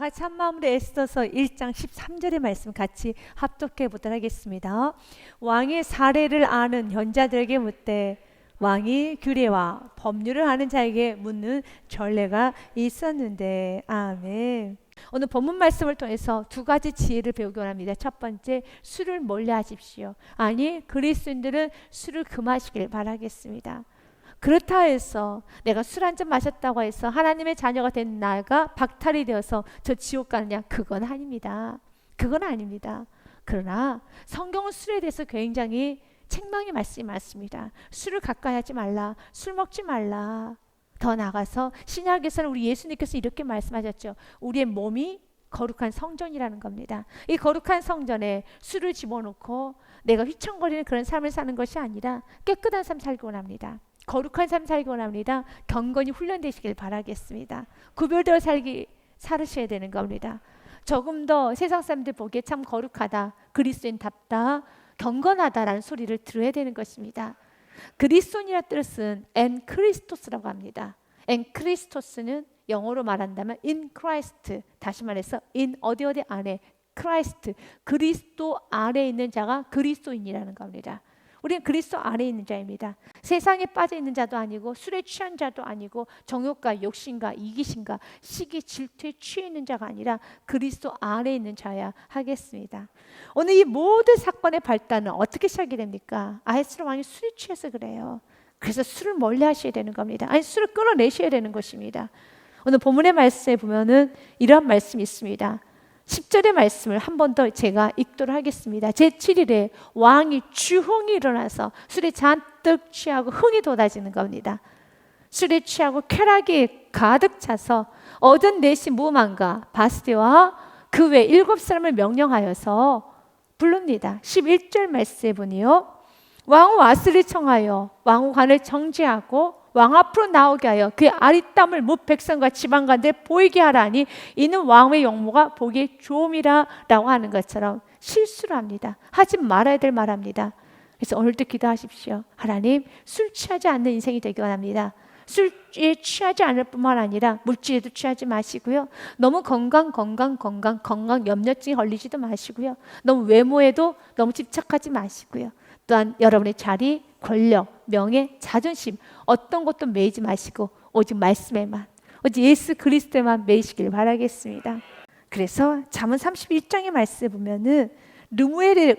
같이 한 마음으로 애써서 1장 13절의 말씀 같이 합독해 보도록 하겠습니다. 왕의 사례를 아는 현자들에게 묻되 왕이 규례와 법률을 아는 자에게 묻는 전례가 있었는데. 아멘. 오늘 본문 말씀을 통해서 두 가지 지혜를 배우기 원합니다. 첫 번째, 술을 멀리 하십시오. 아니, 그리스도인들은 술을 금하시길 바라겠습니다. 그렇다 해서 내가 술 한 잔 마셨다고 해서 하나님의 자녀가 된 나가 박탈이 되어서 저 지옥 가느냐? 그건 아닙니다. 그건 아닙니다. 그러나 성경은 술에 대해서 굉장히 책망의 말씀이 많습니다. 술을 가까이 하지 말라. 술 먹지 말라. 더 나아가서 신약에서는 우리 예수님께서 이렇게 말씀하셨죠. 우리의 몸이 거룩한 성전이라는 겁니다. 이 거룩한 성전에 술을 집어넣고 내가 휘청거리는 그런 삶을 사는 것이 아니라 깨끗한 삶 살기 원합니다. 거룩한 삶 살기 원합니다. 경건히 훈련되시길 바라겠습니다. 구별되어 살으셔야 되는 겁니다. 조금 더 세상 사람들 보기에 참 거룩하다, 그리스도인답다, 경건하다라는 소리를 들어야 되는 것입니다. 그리스도인이라는 뜻은 엔크리스토스라고 합니다. 엔크리스토스는 영어로 말한다면 in Christ, 다시 말해서 in 어디 안에, 크라이스트, 그리스도 안에 있는 자가 그리스도인이라는 겁니다. 우리는 그리스도 안에 있는 자입니다. 세상에 빠져 있는 자도 아니고 술에 취한 자도 아니고 정욕과 욕심과 이기심과 시기 질투에 취해 있는 자가 아니라 그리스도 안에 있는 자야 하겠습니다. 오늘 이 모든 사건의 발단은 어떻게 시작이 됩니까? 아하스로 왕이 술에 취해서 그래요. 그래서 술을 멀리 하셔야 되는 겁니다. 아니, 술을 끊어내셔야 되는 것입니다. 오늘 본문의 말씀에 보면은 이러한 말씀이 있습니다. 10절의 말씀을 한 번 더 제가 읽도록 하겠습니다. 제7일에 왕이 주흥이 일어나서 술에 잔뜩 취하고 흥이 돋아지는 겁니다. 술에 취하고 쾌락이 가득 차서 얻은 내시 무만과 바스데와 그 외 7사람을 명령하여서 부릅니다. 11절 말씀에 보니요, 왕후 와스를 청하여 왕후관을 정지하고 왕 앞으로 나오게 하여 그의 아리땀을 뭇 백성과 지방관들에 보이게 하라니 이는 왕의 용모가 보기에 좋음이라 라고 하는 것처럼 실수를 합니다. 하지 말아야 될 말합니다. 그래서 오늘도 기도하십시오. 하나님, 술 취하지 않는 인생이 되기 원합니다. 술에 취하지 않을 뿐만 아니라 물질에도 취하지 마시고요. 너무 건강 염려증에 걸리지도 마시고요. 너무 외모에도 너무 집착하지 마시고요. 또한 여러분의 자리, 권력, 명예, 자존심 어떤 것도 매이지 마시고 오직 말씀에만, 오직 예수 그리스도에만 매이시길 바라겠습니다. 그래서 잠언 31장의 말씀에 보면은 르무엘의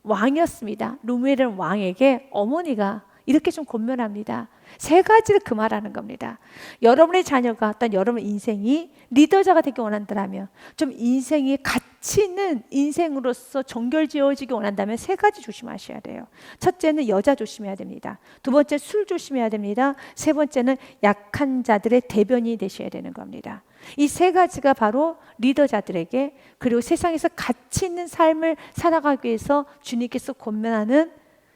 왕이었습니다. 르무엘은 왕에게 어머니가 이렇게 좀 권면합니다. 세 가지를 금하라는 겁니다. 여러분의 자녀가 어떤 여러분 인생이 리더자가 되기 원한다면, 좀 인생이 가치 있는 인생으로서 정결지어지기 원한다면 세 가지 조심하셔야 돼요. 첫째는 여자 조심해야 됩니다. 두 번째 술 조심해야 됩니다. 세 번째는 약한 자들의 대변인이 되셔야 되는 겁니다. 이 세 가지가 바로 리더자들에게, 그리고 세상에서 가치 있는 삶을 살아가기 위해서 주님께서 권면하는,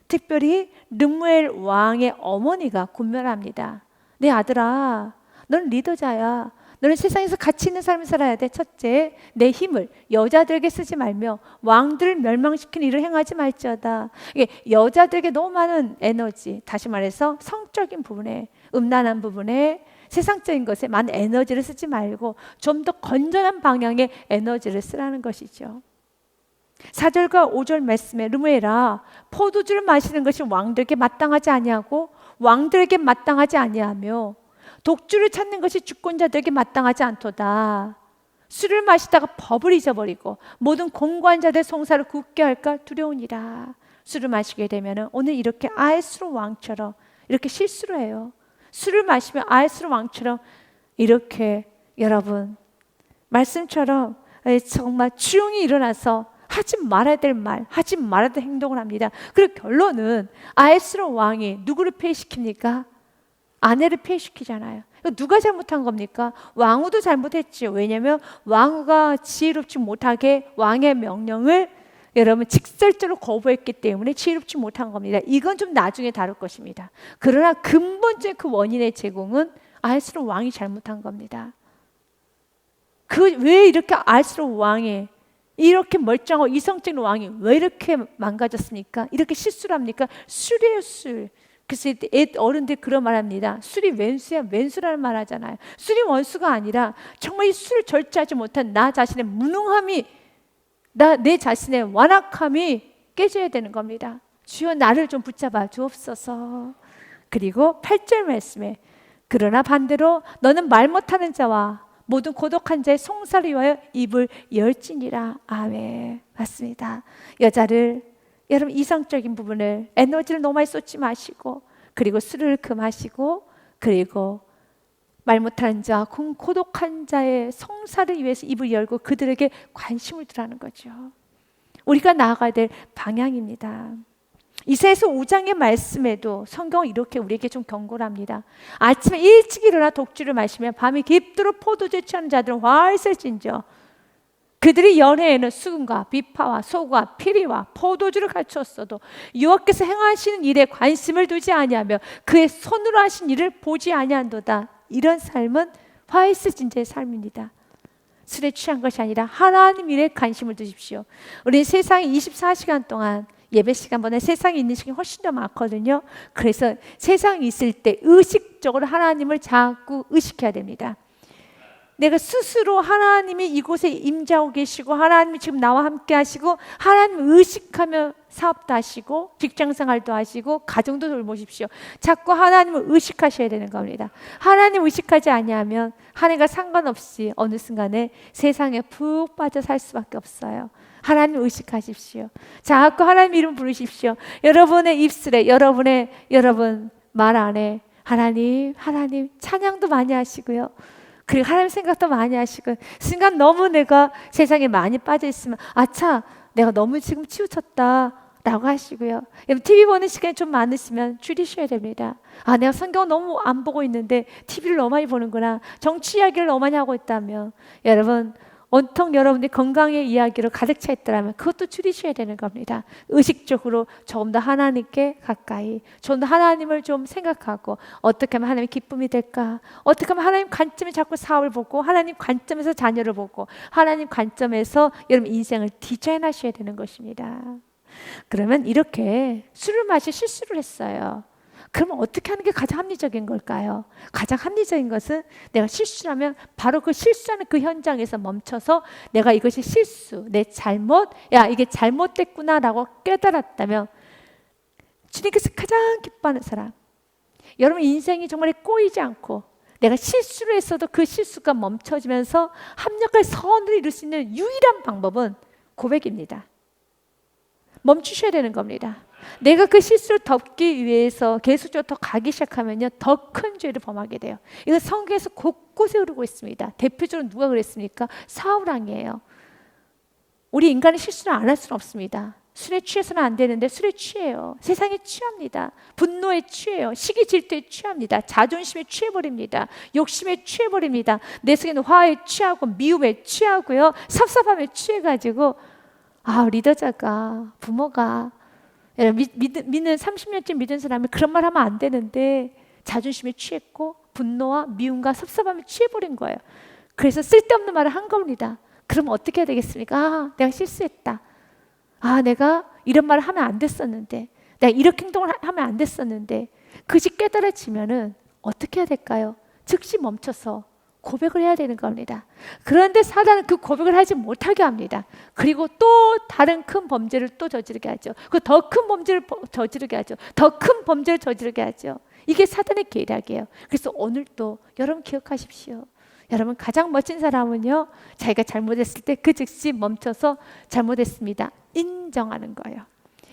특별히 르무엘 왕의 어머니가 권면합니다. 내 아들아, 너는 리더자야. 너는 세상에서 가치 있는 삶을 살아야 돼. 첫째, 내 힘을 여자들에게 쓰지 말며 왕들을 멸망시키는 일을 행하지 말지어다. 이게 여자들에게 너무 많은 에너지, 다시 말해서 성적인 부분에, 음란한 부분에, 세상적인 것에 많은 에너지를 쓰지 말고 좀 더 건전한 방향의 에너지를 쓰라는 것이죠. 4절과 5절 말씀에 르무엘아, 포도주를 마시는 것이 왕들에게 마땅하지 아니하고 왕들에게 마땅하지 아니하며 독주를 찾는 것이 주권자들에게 마땅하지 않도다. 술을 마시다가 법을 잊어버리고 모든 공고한 자들의 송사를 굳게 할까 두려우니라. 술을 마시게 되면 오늘 이렇게 아하스로 왕처럼 이렇게 실수를 해요. 술을 마시면 아하스로 왕처럼 이렇게 여러분 말씀처럼 정말 주용이 일어나서 하지 말아야 될 말, 하지 말아야 될 행동을 합니다. 그리고 결론은 아하스로 왕이 누구를 폐위시킵니까? 아내를 폐위시키잖아요. 누가 잘못한 겁니까? 왕후도 잘못했죠. 왜냐하면 왕후가 지혜롭지 못하게 왕의 명령을 여러분 직설적으로 거부했기 때문에 지혜롭지 못한 겁니다. 이건 좀 나중에 다룰 것입니다. 그러나 근본적인 그 원인의 제공은 아하스로 왕이 잘못한 겁니다. 왜 이렇게 아하스로 왕이 이렇게 멀쩡하고 이성적인 왕이 왜 이렇게 망가졌습니까? 이렇게 실수를 합니까? 술이에요, 술. 그래서 어른들이 그런 말합니다. 술이 왼수야 왼수라는 말 하잖아요. 술이 원수가 아니라 정말 이 술을 절제하지 못한 나 자신의 무능함이, 내 자신의 완악함이 깨져야 되는 겁니다. 주여 나를 좀 붙잡아 주옵소서. 그리고 8절 말씀에 그러나 반대로 너는 말 못하는 자와 모든 고독한 자의 송사를 위하여 입을 열지니라. 아멘. 맞습니다. 여자를, 여러분 이성적인 부분을, 에너지를 너무 많이 쏟지 마시고, 그리고 술을 금하시고, 그리고 말 못하는 자, 고독한 자의 송사를 위해서 입을 열고 그들에게 관심을 두라는 거죠. 우리가 나아가야 될 방향입니다. 이사야서 5장의 말씀에도 성경은 이렇게 우리에게 좀 경고를 합니다. 아침에 일찍 일어나 독주를 마시며 밤이 깊도록 포도주에 취하는 자들은 화있을진저 그들이 연회에는 수금과 비파와 소과 피리와 포도주를 갖추었어도 여호와께서 행하시는 일에 관심을 두지 아니하며 그의 손으로 하신 일을 보지 아니한도다. 이런 삶은 화있을진저의 삶입니다. 술에 취한 것이 아니라 하나님 일에 관심을 두십시오. 우리 세상에 24시간 동안 예배 시간보다 세상에 있는 시간이 훨씬 더 많거든요. 그래서 세상에 있을 때 의식적으로 하나님을 자꾸 의식해야 됩니다. 내가 스스로 하나님이 이곳에 임재하고 계시고, 하나님이 지금 나와 함께 하시고, 하나님을 의식하며 사업도 하시고 직장생활도 하시고 가정도 돌보십시오. 자꾸 하나님을 의식하셔야 되는 겁니다. 하나님 의식하지 아니하면 한 해가 상관없이 어느 순간에 세상에 푹 빠져 살 수밖에 없어요. 하나님 의식하십시오. 자꾸 하나님 이름 부르십시오. 여러분의 입술에, 여러분 말 안에 하나님 찬양도 많이 하시고요. 그리고 하나님 생각도 많이 하시고, 순간 너무 내가 세상에 많이 빠져 있으면 아차 내가 너무 지금 치우쳤다 라고 하시고요. TV 보는 시간이 좀 많으시면 줄이셔야 됩니다. 아, 내가 성경 너무 안 보고 있는데 TV를 너무 많이 보는구나, 정치 이야기를 너무 많이 하고 있다면, 여러분 온통 여러분들이 건강의 이야기로 가득 차 있더라면 그것도 줄이셔야 되는 겁니다. 의식적으로 조금 더 하나님께 가까이, 좀 더 하나님을 좀 생각하고, 어떻게 하면 하나님의 기쁨이 될까, 어떻게 하면 하나님 관점에 자꾸 사업을 보고, 하나님 관점에서 자녀를 보고, 하나님 관점에서 여러분 인생을 디자인하셔야 되는 것입니다. 그러면 이렇게 술을 마시 실수를 했어요. 그러면 어떻게 하는 게 가장 합리적인 걸까요? 가장 합리적인 것은 내가 실수하면 바로 그 실수하는 그 현장에서 멈춰서 내가 이것이 실수, 내 잘못, 야 이게 잘못됐구나 라고 깨달았다면 주님께서 가장 기뻐하는 사람, 여러분 인생이 정말 꼬이지 않고 내가 실수를 했어도 그 실수가 멈춰지면서 합력할 선을 이룰 수 있는 유일한 방법은 고백입니다. 멈추셔야 되는 겁니다. 내가 그 실수를 덮기 위해서 계속적으로 더 가기 시작하면요, 더 큰 죄를 범하게 돼요. 이거 성경에서 곳곳에 흐르고 있습니다. 대표적으로 누가 그랬습니까? 사울왕이에요. 우리 인간은 실수를 안 할 수는 없습니다. 술에 취해서는 안 되는데 술에 취해요. 세상에 취합니다. 분노에 취해요. 시기 질투에 취합니다. 자존심에 취해버립니다. 욕심에 취해버립니다. 내 속에는 화에 취하고 미움에 취하고요, 섭섭함에 취해가지고, 리더자가, 부모가, 믿는 30년째 믿은 사람이 그런 말 하면 안 되는데 자존심에 취했고 분노와 미움과 섭섭함에 취해버린 거예요. 그래서 쓸데없는 말을 한 겁니다. 그럼 어떻게 해야 되겠습니까? 내가 실수했다. 내가 이런 말을 하면 안 됐었는데, 내가 이렇게 행동을 하면 안 됐었는데, 그것이 깨달아지면은 어떻게 해야 될까요? 즉시 멈춰서 고백을 해야 되는 겁니다. 그런데 사단은 그 고백을 하지 못하게 합니다. 그리고 또 다른 큰 범죄를 또 저지르게 하죠. 그 더 큰 범죄를 저지르게 하죠. 더 큰 범죄를 저지르게 하죠. 이게 사단의 계략이에요. 그래서 오늘도 여러분 기억하십시오. 여러분 가장 멋진 사람은요, 자기가 잘못했을 때 그 즉시 멈춰서 잘못했습니다. 인정하는 거예요.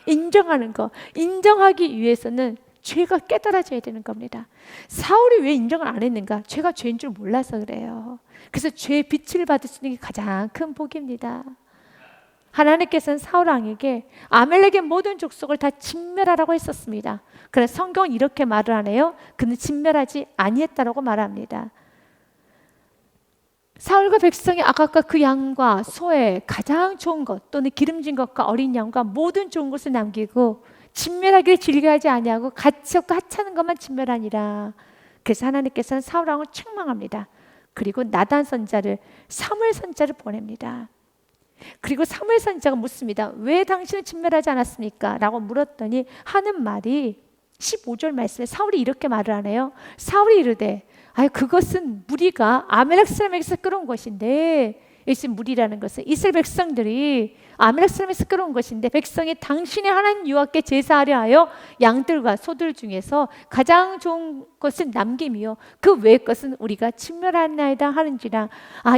인정하는 거. 인정하기 위해서는 죄가 깨달아져야 되는 겁니다. 사울이 왜 인정을 안 했는가? 죄가 죄인 줄 몰라서 그래요. 그래서 죄의 빛을 받을 수 있는 게 가장 큰 복입니다. 하나님께서는 사울 왕에게 아멜렉의 모든 족속을 다 진멸하라고 했었습니다. 그래서 성경은 이렇게 말을 하네요. 그는 진멸하지 아니했다라고 말합니다. 사울과 백성이 아각과 그 양과 소의 가장 좋은 것, 또는 기름진 것과 어린 양과 모든 좋은 것을 남기고 진멸하기를 즐겨하지 아니하고 같이 없고 하찮은 것만 진멸하니라. 그래서 하나님께서는 사울 왕을 책망합니다. 그리고 나단 선자를, 사무엘 선자를 보냅니다. 그리고 사무엘 선자가 묻습니다. 왜 당신은 진멸하지 않았습니까? 라고 물었더니 하는 말이 15절 말씀에 사울이 이렇게 말을 하네요. 사울이 이르되 그것은 무리가 아말렉 사람에게서 끌어온 것인데, 이 무리라는 것은 이스라엘 백성들이 아말렉 사람에서 끌어온 것인데, 백성이 당신의 하나님 여호와께 제사하려 하여 양들과 소들 중에서 가장 좋은 것을 남김이요 그 외의 것은 우리가 진멸하나이다 하는지라.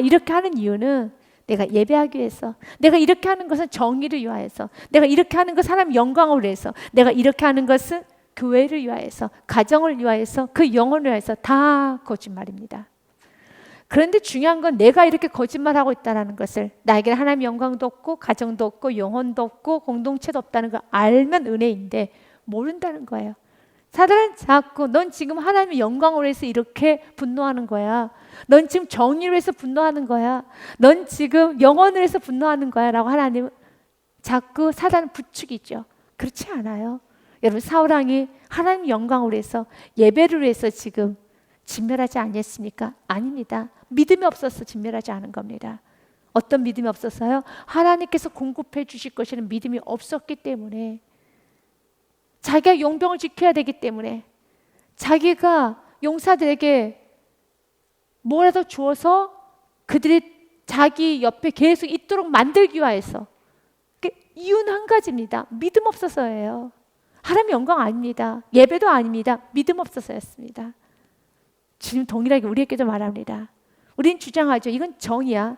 이렇게 하는 이유는 내가 예배하기 위해서, 내가 이렇게 하는 것은 정의를 위하여서, 내가 이렇게 하는 것은 하나님 영광을 위해서, 내가 이렇게 하는 것은 교회를 위하여서, 가정을 위하여서, 그 영혼을 위하여서, 다 거짓말입니다. 그런데 중요한 건 내가 이렇게 거짓말하고 있다는 것을, 나에게 하나님 영광도 없고 가정도 없고 영혼도 없고 공동체도 없다는 걸 알면 은혜인데 모른다는 거예요. 사단은 자꾸 넌 지금 하나님의 영광을 위해서 이렇게 분노하는 거야, 넌 지금 정의를 위해서 분노하는 거야, 넌 지금 영혼을 위해서 분노하는 거야 라고 하나님은 자꾸 사단은 부추기죠. 그렇지 않아요. 여러분, 사울왕이 하나님 영광을 위해서, 예배를 위해서 지금 진멸하지 않았습니까? 아닙니다. 믿음이 없어서 진멸하지 않은 겁니다. 어떤 믿음이 없었어요? 하나님께서 공급해 주실 것이라는 믿음이 없었기 때문에, 자기가 용병을 지켜야 되기 때문에, 자기가 용사들에게 뭐라도 주어서 그들이 자기 옆에 계속 있도록 만들기 위해서. 이유는 한 가지입니다. 믿음 없어서예요. 하나님 영광 아닙니다. 예배도 아닙니다. 믿음 없어서였습니다. 주님 동일하게 우리에게도 말합니다. 우리는 주장하죠. 이건 정의야.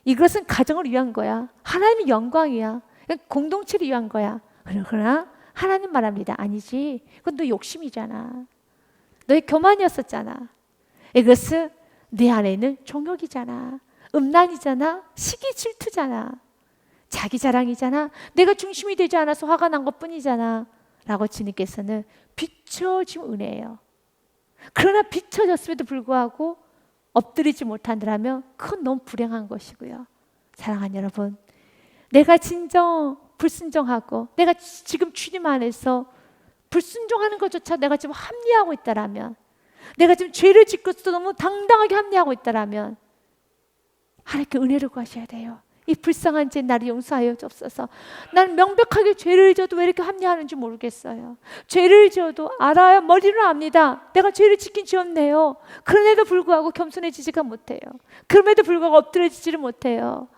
이것은 가정을 위한 거야. 하나님의 영광이야. 공동체를 위한 거야. 그러나 하나님 말합니다. 아니지. 그건 너 욕심이잖아. 너의 교만이었었잖아. 이것은 내 안에 있는 종욕이잖아. 음란이잖아. 시기 질투잖아. 자기 자랑이잖아. 내가 중심이 되지 않아서 화가 난 것뿐이잖아 라고 주님께서는 비춰준 은혜예요. 그러나 비춰졌음에도 불구하고 엎드리지 못한다면 그건 너무 불행한 것이고요. 사랑하는 여러분, 내가 진정 불순종하고 내가 지금 주님 안에서 불순종하는 것조차 내가 지금 합리화하고 있다라면, 내가 지금 죄를 짓고서도 너무 당당하게 합리화하고 있다라면 하나님께 은혜를 구하셔야 돼요. 이 불쌍한 죄 나를 용서하여 주옵소서. 나는 명백하게 죄를 져도 왜 이렇게 합리화하는지 모르겠어요. 죄를 져도 알아야 머리로 압니다. 내가 죄를 짓긴 지었네요. 그럼에도 불구하고 겸손해지지가 못해요. 그럼에도 불구하고 엎드려지지를 못해요.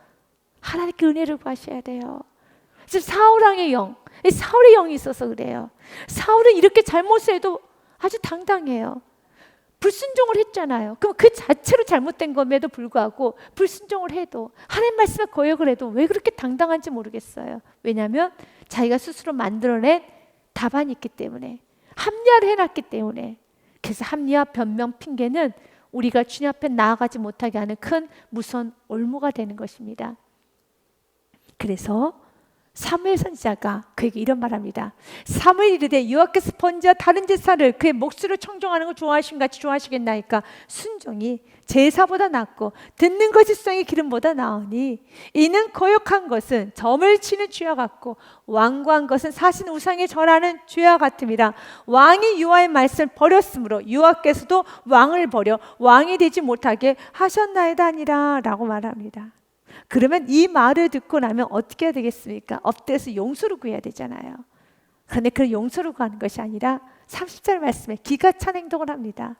하나님께 은혜를 구하셔야 돼요. 지금 사울왕의 영, 사울의 영이 있어서 그래요. 사울은 이렇게 잘못을 해도 아주 당당해요. 불순종을 했잖아요. 그럼 그 자체로 잘못된 것에도 불구하고 불순종을 해도, 하나님 말씀에 거역을 해도 왜 그렇게 당당한지 모르겠어요. 왜냐하면 자기가 스스로 만들어낸 답안이 있기 때문에, 합리화를 해놨기 때문에. 그래서 합리화, 변명, 핑계는 우리가 주님 앞에 나아가지 못하게 하는 큰 무서운 올무가 되는 것입니다. 그래서 사무엘 선지자가 그에게 이런 말합니다. 사무엘이 이르되 여호와께서 번제와 다른 제사를 그의 몫으로 청종하는 걸 좋아하신 같이 좋아하시겠나이까. 순종이 제사보다 낫고 듣는 것이 수송의 기름보다 나으니, 이는 거역한 것은 점을 치는 죄와 같고 완고한 것은 사신 우상에 절하는 죄와 같음이라. 왕이 여호와의 말씀을 버렸으므로 여호와께서도 왕을 버려 왕이 되지 못하게 하셨나이다 하니라 라고 말합니다. 그러면 이 말을 듣고 나면 어떻게 해야 되겠습니까? 엎드려서 용서를 구해야 되잖아요. 그런데 그 용서를 구하는 것이 아니라 30절 말씀에 기가 찬 행동을 합니다.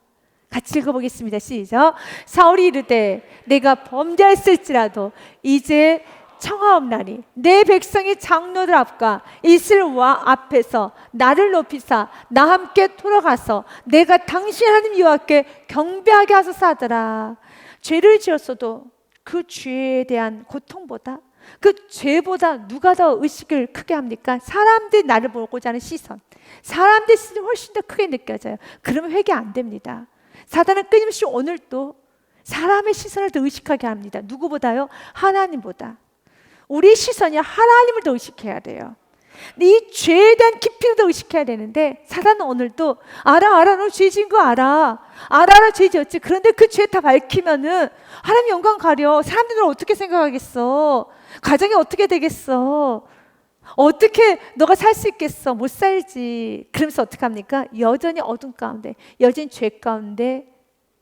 같이 읽어보겠습니다. 시작. 사울이 이르되 내가 범죄했을지라도 이제 청하옵나니 내 백성이 장로들 앞과 이스라엘 왕 앞에서 나를 높이사 나 함께 돌아가서 내가 당신 하나님 여호와께 경배하게 하소서 하더라. 죄를 지었어도 그 죄에 대한 고통보다, 그 죄보다 누가 더 의식을 크게 합니까? 사람들이 나를 보고자 하는 시선, 사람들의 시선이 훨씬 더 크게 느껴져요. 그러면 회개 안 됩니다. 사단은 끊임없이 오늘도 사람의 시선을 더 의식하게 합니다. 누구보다요? 하나님보다. 우리의 시선이 하나님을 더 의식해야 돼요. 이 죄에 대한 깊이를 더 의식해야 되는데, 사단은 오늘도 알아 너 죄 지은 거 알아 죄 지었지. 그런데 그 죄 다 밝히면은 하나님 영광 가려. 사람들은 어떻게 생각하겠어? 가정이 어떻게 되겠어? 어떻게 너가 살 수 있겠어? 못 살지. 그러면서 어떻게 합니까? 여전히 어둠 가운데, 여전히 죄 가운데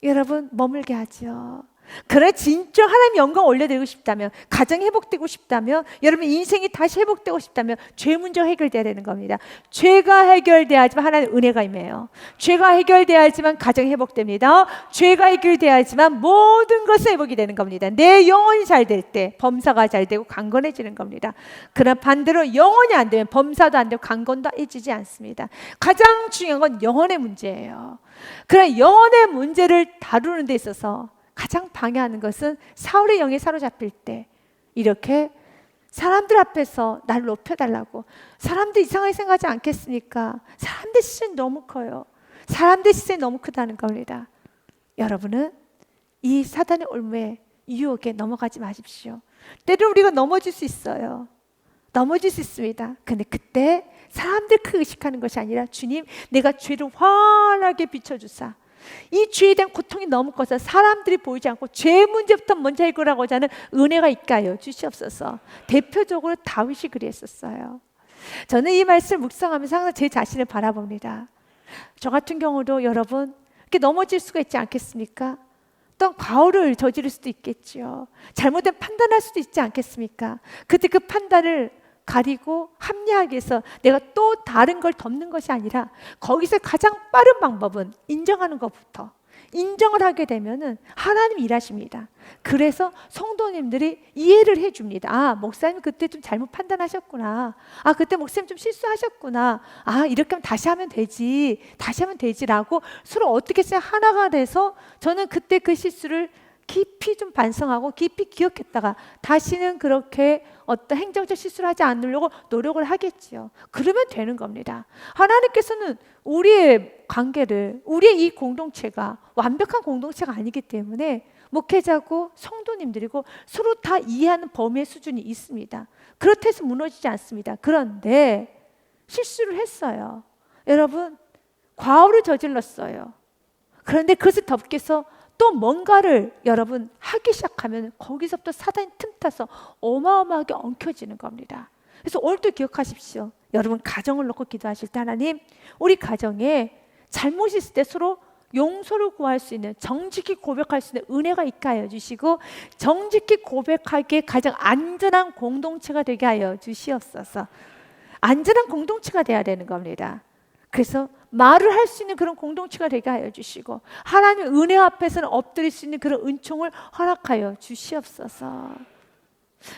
여러분 머물게 하죠. 그러나 진짜 하나님 영광 올려드리고 싶다면, 가정이 회복되고 싶다면, 여러분 인생이 다시 회복되고 싶다면 죄 문제가 해결돼야 되는 겁니다. 죄가 해결돼야지만 하나님 은혜가 임해요. 죄가 해결돼야지만 가정이 회복됩니다. 죄가 해결돼야지만 모든 것이 회복이 되는 겁니다. 내 영혼이 잘 될 때 범사가 잘 되고 강건해지는 겁니다. 그러나 반대로 영혼이 안 되면 범사도 안 되고 강건도 해지지 않습니다. 가장 중요한 건 영혼의 문제예요. 그러나 영혼의 문제를 다루는 데 있어서 가장 방해하는 것은 사울의 영에 사로잡힐 때 이렇게 사람들 앞에서 날 높여달라고, 사람들 이상하게 생각하지 않겠습니까? 사람들 시선이 너무 커요. 사람들 시선이 너무 크다는 겁니다. 여러분은 이 사단의 올무에, 유혹에 넘어가지 마십시오. 때로 우리가 넘어질 수 있어요. 넘어질 수 있습니다. 근데 그때 사람들 크게 의식하는 것이 아니라, 주님 내가 죄를 환하게 비춰주사, 이 죄에 대한 고통이 너무 커서 사람들이 보이지 않고 죄 문제부터 먼저 해결하고자 하는 은혜가 있게 하여 주시옵소서. 대표적으로 다윗이 그랬었어요. 저는 이 말씀을 묵상하면서 항상 제 자신을 바라봅니다. 저 같은 경우도 여러분 이렇게 넘어질 수가 있지 않겠습니까? 어떤 과오를 저지를 수도 있겠죠. 잘못된 판단할 수도 있지 않겠습니까? 그때 그 판단을 가리고 합리하게 해서 내가 또 다른 걸 덮는 것이 아니라, 거기서 가장 빠른 방법은 인정하는 것부터, 인정을 하게 되면은 하나님 일하십니다. 그래서 성도님들이 이해를 해줍니다. 아, 목사님 그때 좀 잘못 판단하셨구나. 아, 그때 목사님 좀 실수하셨구나. 아, 이렇게 하면 다시 하면 되지, 다시 하면 되지라고 서로 어떻게 해서 하나가 돼서, 저는 그때 그 실수를 깊이 좀 반성하고 깊이 기억했다가 다시는 그렇게 어떤 행정적 실수를 하지 않으려고 노력을 하겠지요. 그러면 되는 겁니다. 하나님께서는 우리의 관계를, 우리의 이 공동체가 완벽한 공동체가 아니기 때문에 목회자고 성도님들이고 서로 다 이해하는 범위의 수준이 있습니다. 그렇다 해서 무너지지 않습니다. 그런데 실수를 했어요. 여러분, 과오를 저질렀어요. 그런데 그것을 덮기 위해서 또 뭔가를 여러분 하기 시작하면 거기서부터 사단이 틈타서 어마어마하게 엉켜지는 겁니다. 그래서 오늘도 기억하십시오. 여러분 가정을 놓고 기도하실 때, 하나님 우리 가정에 잘못이 있을 때 서로 용서를 구할 수 있는, 정직히 고백할 수 있는 은혜가 있게 하여 주시고, 정직히 고백하기에 가장 안전한 공동체가 되게 하여 주시옵소서. 안전한 공동체가 돼야 되는 겁니다. 그래서 말을 할 수 있는 그런 공동체가 되게 하여 주시고, 하나님 은혜 앞에서는 엎드릴 수 있는 그런 은총을 허락하여 주시옵소서.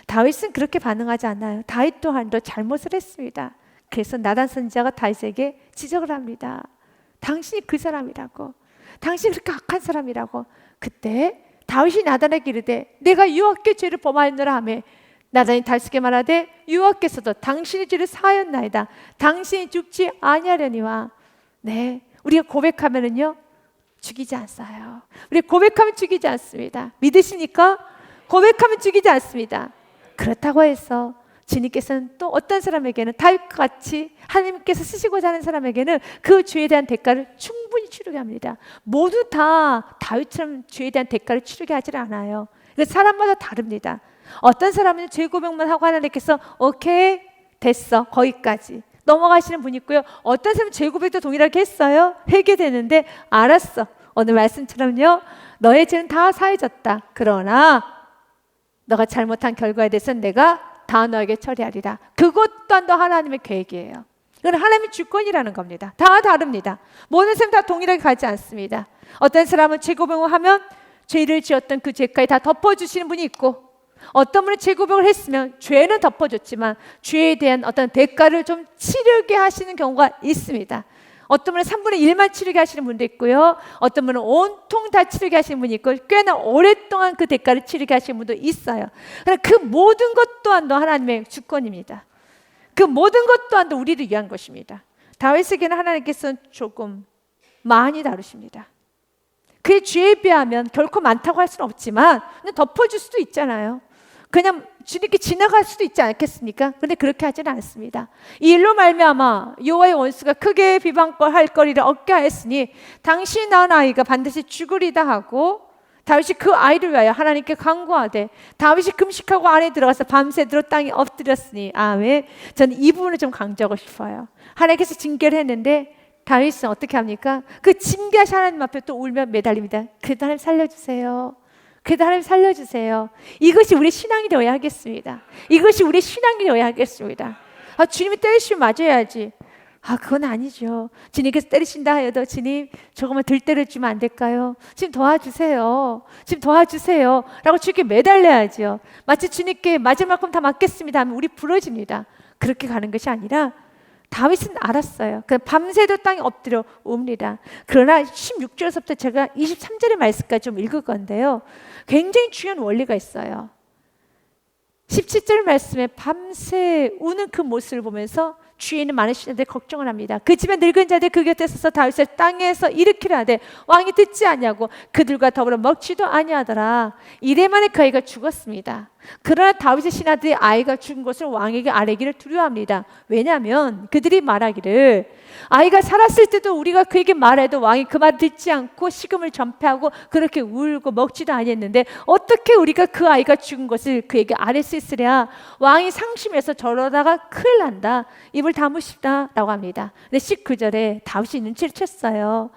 다윗은 그렇게 반응하지 않아요. 다윗 또한도 잘못을 했습니다. 그래서 나단 선지자가 다윗에게 지적을 합니다. 당신이 그 사람이라고, 당신이 그렇게 악한 사람이라고. 그때 다윗이 나단에게 이르되 내가 여호와께 죄를 범하였노라 하매, 나단이 다윗에게 말하되 여호와께서도 당신의 죄를 사하였나이다. 당신이 죽지 아니하려니와. 네, 우리가 고백하면은요 죽이지 않아요. 우리가 고백하면 죽이지 않습니다. 믿으시니까? 고백하면 죽이지 않습니다. 그렇다고 해서 주님께서는 또 어떤 사람에게는 다윗과 같이 하나님께서 쓰시고자 하는 사람에게는 그 죄에 대한 대가를 충분히 치르게 합니다. 모두 다 다윗처럼 죄에 대한 대가를 치르게 하지 않아요. 사람마다 다릅니다. 어떤 사람은 죄 고백만 하고 하나님께서 오케이 됐어 거기까지 넘어가시는 분이 있고요. 어떤 사람은 죄 고백도 동일하게 했어요. 회개되는데 알았어, 오늘 말씀처럼요 너의 죄는 다 사해졌다. 그러나 너가 잘못한 결과에 대해서는 내가 단호하게 처리하리라. 그것 또한 더 하나님의 계획이에요. 이건 하나님의 주권이라는 겁니다. 다 다릅니다. 모든 사람 다 동일하게 가지 않습니다. 어떤 사람은 죄 고백을 하면 죄를 지었던 그 죄까지 다 덮어주시는 분이 있고, 어떤 분은 죄 고백을 했으면 죄는 덮어줬지만 죄에 대한 어떤 대가를 좀 치르게 하시는 경우가 있습니다. 어떤 분은 3분의 1만 치르게 하시는 분도 있고요. 어떤 분은 온통 다 치르게 하시는 분이 있고, 꽤나 오랫동안 그 대가를 치르게 하시는 분도 있어요. 그러나 그 모든 것 또한도 하나님의 주권입니다. 그 모든 것 또한도 우리를 위한 것입니다. 다윗에게는 하나님께서는 조금 많이 다루십니다. 그의 죄에 비하면 결코 많다고 할 수는 없지만 그냥 덮어줄 수도 있잖아요. 그냥 주님께 지나갈 수도 있지 않겠습니까? 그런데 그렇게 하지는 않습니다. 이 일로 말미암아 여호와의 원수가 크게 비방할 거리를 얻게 하였으니 당신이 낳은 아이가 반드시 죽으리다 하고, 다윗이 그 아이를 위하여 하나님께 간구하되 다윗이 금식하고 안에 들어가서 밤새도록 땅에 엎드렸으니. 아멘. 저는 이 부분을 좀 강조하고 싶어요. 하나님께서 징계를 했는데 다윗은 어떻게 합니까? 그 징계하신 하나님 앞에 또 울며 매달립니다. 그 하나님 살려주세요. 그래도 하나님 살려주세요. 이것이 우리 신앙이 되어야 하겠습니다. 이것이 우리 신앙이 되어야 하겠습니다. 주님이 때리시면 맞아야지. 그건 아니죠. 주님께서 때리신다 하여도 주님 조금만 덜 때려주면 안 될까요? 지금 도와주세요. 지금 도와주세요. 라고 주님께 매달려야죠. 마치 주님께 맞을 만큼 다 맞겠습니다 하면 우리 부러집니다. 그렇게 가는 것이 아니라 다윗은 알았어요. 밤새도 땅에 엎드려 옵니다. 그러나 16절에서부터 제가 23절의 말씀까지 좀 읽을 건데요. 굉장히 중요한 원리가 있어요. 17절 말씀에 밤새 우는 그 모습을 보면서 주위에 있는 많은 신하들이 걱정을 합니다. 그 집에 늙은 자들 그 곁에 서서 다윗을 땅에서 일으키려 하되 왕이 듣지 아니하고 그들과 더불어 먹지도 아니하더라. 이래 만에 그 아이가 죽었습니다. 그러나 다윗의 신하들이 아이가 죽은 것을 왕에게 아뢰기를 두려워합니다. 왜냐하면 그들이 말하기를 아이가 살았을 때도 우리가 그에게 말해도 왕이 그 말을 듣지 않고 식음을 전폐하고 그렇게 울고 먹지도 아니했는데 어떻게 우리가 그 아이가 죽은 것을 그에게 아뢰 수 있으랴. 왕이 상심해서 저러다가 큰일 난다. 입을 다무시다 라고 합니다. 근데 19절에 다윗이 눈치를 챘어요.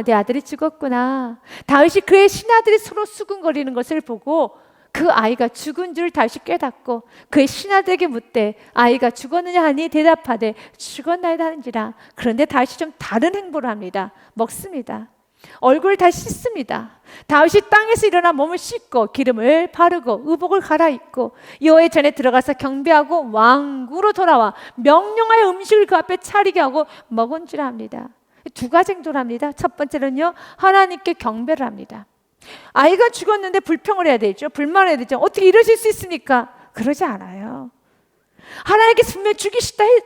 내 아들이 죽었구나. 다윗이 그의 신하들이 서로 수군거리는 것을 보고 그 아이가 죽은 줄 다윗이 깨닫고 그의 신하들에게 묻되 아이가 죽었느냐 하니 대답하되 죽었나이다 하는지라. 그런데 다윗이 좀 다른 행보를 합니다. 먹습니다. 얼굴을 다시 씻습니다. 다윗이 땅에서 일어나 몸을 씻고 기름을 바르고 의복을 갈아입고 여호와의 전에 들어가서 경배하고 왕궁으로 돌아와 명령하여 음식을 그 앞에 차리게 하고 먹은지라 합니다. 두 가지 행동을 합니다. 첫 번째는요, 하나님께 경배를 합니다. 아이가 죽었는데 불평을 해야 되죠. 불만해야 되죠. 어떻게 이러실 수 있습니까? 그러지 않아요. 하나님께서 분명히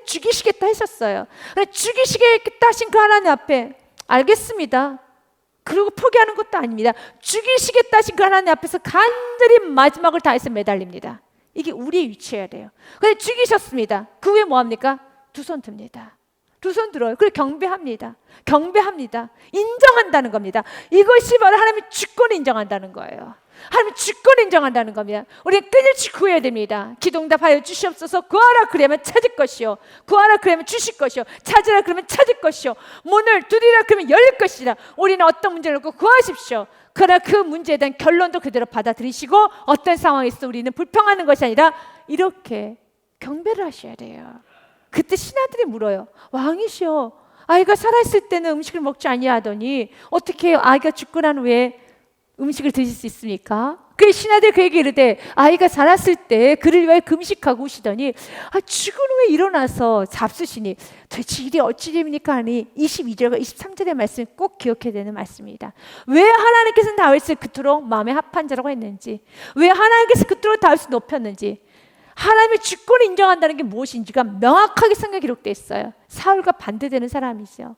죽이시겠다 하셨어요. 죽이시겠다 하신 그 하나님 앞에 알겠습니다. 그리고 포기하는 것도 아닙니다. 죽이시겠다 하신 그 하나님 앞에서 간절히 마지막을 다해서 매달립니다. 이게 우리의 위치여야 돼요. 근데 죽이셨습니다. 그 후에 뭐합니까? 두 손 듭니다. 두 손 들어요. 그리고 경배합니다. 경배합니다. 인정한다는 겁니다. 이것이 바로 하나님의 주권을 인정한다는 거예요. 하나님의 주권을 인정한다는 겁니다. 우리는 끊임없이 구해야 됩니다. 기도응답하여 주시옵소서. 구하라 그러면 찾을 것이요, 구하라 그러면 주실 것이요, 찾으라 그러면 찾을 것이요, 문을 두드리라 그러면 열릴 것이라. 우리는 어떤 문제를 놓고 구하십시오. 그러나 그 문제에 대한 결론도 그대로 받아들이시고 어떤 상황에서 우리는 불평하는 것이 아니라 이렇게 경배를 하셔야 돼요. 그때 신하들이 물어요. 왕이시여, 아이가 살아있을 때는 음식을 먹지 아니하더니 어떻게 아이가 죽고 난 후에 음식을 드실 수 있습니까? 그 신하들이 그에게 이르되 아이가 살았을 때 그를 위하여 금식하고 오시더니 죽은 후에 일어나서 잡수시니 도대체 일이 어찌 됩니까 하니 22절과 23절의 말씀을 꼭 기억해야 되는 말씀입니다. 왜 하나님께서는 다윗을 그토록 마음에 합한 자라고 했는지, 왜 하나님께서 그토록 다윗을 높였는지, 하나님의 주권을 인정한다는 게 무엇인지가 명확하게 성경에 기록되어 있어요. 사울과 반대되는 사람이죠.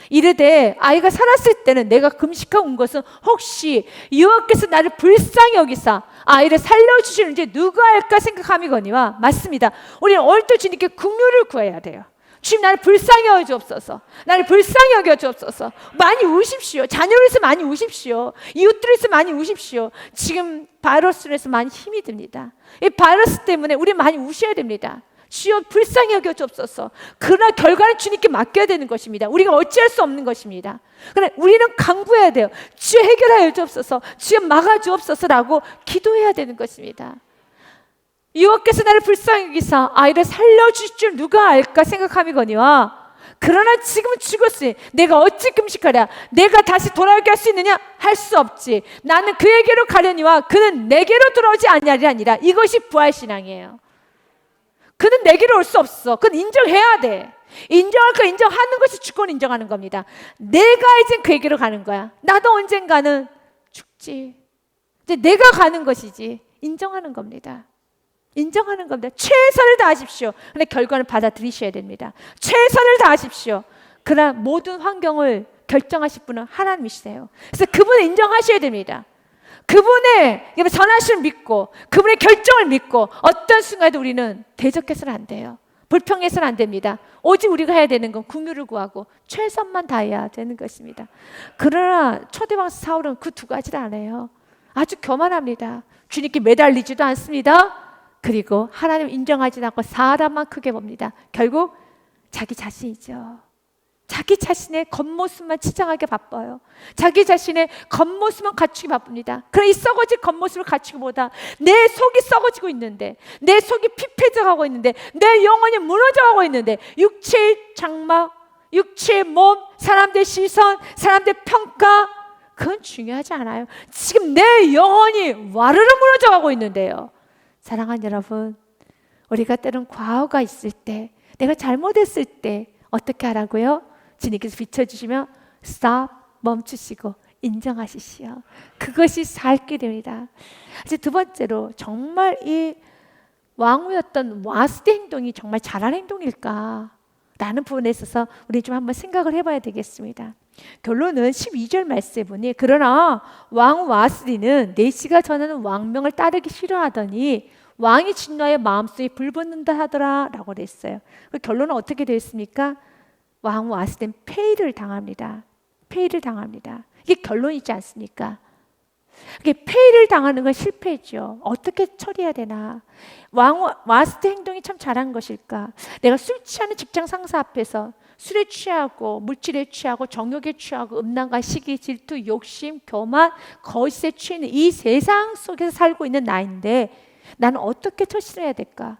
이르되 아이가 살았을 때는 내가 금식하고 온 것은 혹시 여호와께서 나를 불쌍히 여기사 아이를 살려주시는지 누가 알까 생각함이거니와. 맞습니다. 우리는 오늘도 주님께 긍휼을 구해야 돼요. 주님, 나를 불쌍히 여겨 주옵소서. 나를 불쌍히 여겨 주옵소서. 많이 우십시오. 자녀를 해서 많이 우십시오. 이웃들을 해서 많이 우십시오. 지금 바이러스로 해서 많이 힘이 듭니다. 이 바이러스 때문에 우리 많이 우셔야 됩니다. 주여 불쌍히 여겨 주옵소서. 그러나 결과는 주님께 맡겨야 되는 것입니다. 우리가 어찌할 수 없는 것입니다. 그러나 우리는 간구해야 돼요. 주여 해결하여 주옵소서, 주여 막아 주옵소서라고 기도해야 되는 것입니다. 여호와께서 나를 불쌍히 여기사 아이를 살려주실 줄 누가 알까 생각함이거니와. 그러나 지금은 죽었으니 내가 어찌 금식하랴. 내가 다시 돌아오게 할 수 있느냐? 할 수 없지. 나는 그에게로 가려니와 그는 내게로 돌아오지 아니하리라. 이것이 부활신앙이에요. 그는 내게로 올 수 없어. 그건 인정해야 돼. 인정할 거 인정하는 것이 주권 인정하는 겁니다. 내가 이제 그에게로 가는 거야. 나도 언젠가는 죽지. 이제 내가 가는 것이지. 인정하는 겁니다. 인정하는 겁니다. 최선을 다하십시오. 그런데 결과는 받아들이셔야 됩니다. 최선을 다하십시오. 그러나 모든 환경을 결정하실 분은 하나님이시세요. 그래서 그분을 인정하셔야 됩니다. 그분의 선하심을 믿고 그분의 결정을 믿고 어떤 순간에도 우리는 대적해서는 안 돼요. 불평해서는 안 됩니다. 오직 우리가 해야 되는 건 긍휼을 구하고 최선만 다해야 되는 것입니다. 그러나 초대왕 사울은 그 두 가지를 안 해요. 아주 교만합니다. 주님께 매달리지도 않습니다. 그리고 하나님 인정하지 않고 사람만 크게 봅니다. 결국 자기 자신이죠. 자기 자신의 겉모습만 치장하기 바빠요. 자기 자신의 겉모습만 갖추기 바쁩니다. 그러나 이 썩어질 겉모습을 갖추기보다 내 속이 썩어지고 있는데, 내 속이 피폐져가고 있는데, 내 영혼이 무너져가고 있는데, 육체의 장막, 육체의 몸, 사람들의 시선, 사람들의 평가, 그건 중요하지 않아요. 지금 내 영혼이 와르르 무너져가고 있는데요. 사랑하는 여러분, 우리가 때론 과오가 있을 때, 내가 잘못했을 때 어떻게 하라고요? 주님께서 비춰주시면 stop, 멈추시고 인정하시시오. 그것이 살 길입니다. 이제 두 번째로, 정말 이 왕후였던 와스디 행동이 정말 잘한 행동일까? 라는 부분에 있어서 우리 좀 한번 생각을 해봐야 되겠습니다. 결론은 12절 말씀에 보니, 그러나 왕 와스디는 내시가 전하는 왕명을 따르기 싫어하더니 왕이 진노하여 마음속에 불붙는다 하더라 라고 그랬어요. 그 결론은 어떻게 되었습니까? 왕 와스디는 폐위를 당합니다. 폐위를 당합니다. 이게 결론이지 않습니까? 이게 폐위를 당하는 건 실패죠. 어떻게 처리해야 되나? 왕 와스디 행동이 참 잘한 것일까? 내가 술 취하는 직장 상사 앞에서 술에 취하고 물질에 취하고 정욕에 취하고 음란과 시기, 질투, 욕심, 교만, 거짓에 취하는 이 세상 속에서 살고 있는 나인데 나는 어떻게 처신해야 될까?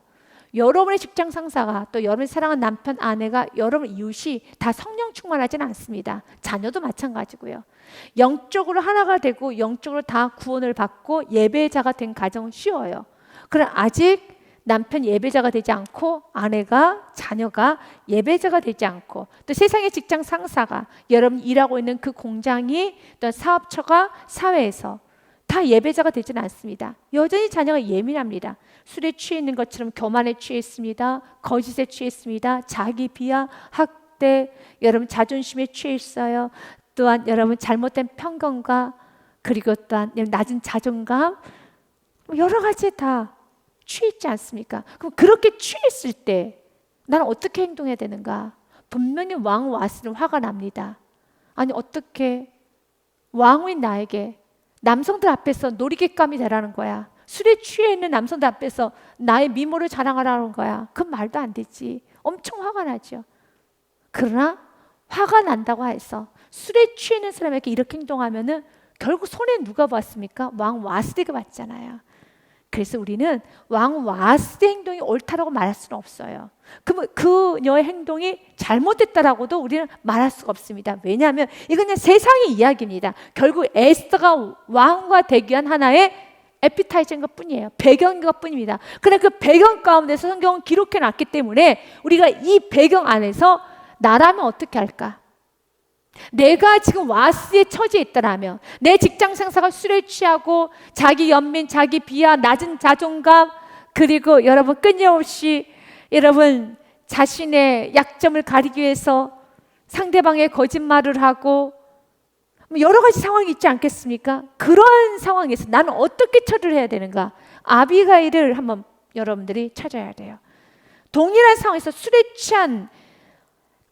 여러분의 직장 상사가, 또 여러분의 사랑하는 남편, 아내가, 여러분 이웃이 다 성령 충만하지는 않습니다. 자녀도 마찬가지고요. 영적으로 하나가 되고 영적으로 다 구원을 받고 예배자가 된 가정은 쉬워요. 그러나 아직 남편 예배자가 되지 않고, 아내가, 자녀가 예배자가 되지 않고, 또 세상의 직장 상사가, 여러분 일하고 있는 그 공장이, 또 사업처가, 사회에서 다 예배자가 되지는 않습니다. 여전히 자녀가 예민합니다. 술에 취해 있는 것처럼 교만에 취했습니다. 거짓에 취했습니다. 자기 비하, 학대, 여러분 자존심에 취해 있어요. 또한 여러분 잘못된 편견과, 그리고 또한 낮은 자존감, 여러 가지 다 취했지 않습니까? 그럼 그렇게 취했을 때 나는 어떻게 행동해야 되는가? 분명히 왕 와스는 화가 납니다. 아니 어떻게 왕인 나에게 남성들 앞에서 놀이개감이 되라는 거야. 술에 취해 있는 남성들 앞에서 나의 미모를 자랑하라는 거야. 그건 말도 안 되지. 엄청 화가 나죠. 그러나 화가 난다고 해서 술에 취해 있는 사람에게 이렇게 행동하면은 결국 손해 누가 봤습니까? 왕 와스디가 봤잖아요. 그래서 우리는 왕 와스디 행동이 옳다라고 말할 수는 없어요. 그녀의 행동이 잘못됐다라고도 우리는 말할 수가 없습니다. 왜냐하면 이건 그냥 세상의 이야기입니다. 결국 에스더가 왕과 되기 위한 하나의 에피타이저인 것 뿐이에요. 배경인 것 뿐입니다. 그러나 그 배경 가운데서 성경은 기록해 놨기 때문에 우리가 이 배경 안에서 나라면 어떻게 할까? 내가 지금 와스의 처지에 있다라면, 내 직장 상사가 술에 취하고 자기 연민, 자기 비하, 낮은 자존감, 그리고 여러분 끊임없이 여러분 자신의 약점을 가리기 위해서 상대방의 거짓말을 하고 여러 가지 상황이 있지 않겠습니까? 그런 상황에서 나는 어떻게 처리를 해야 되는가? 아비가일을 한번 여러분들이 찾아야 돼요. 동일한 상황에서 술에 취한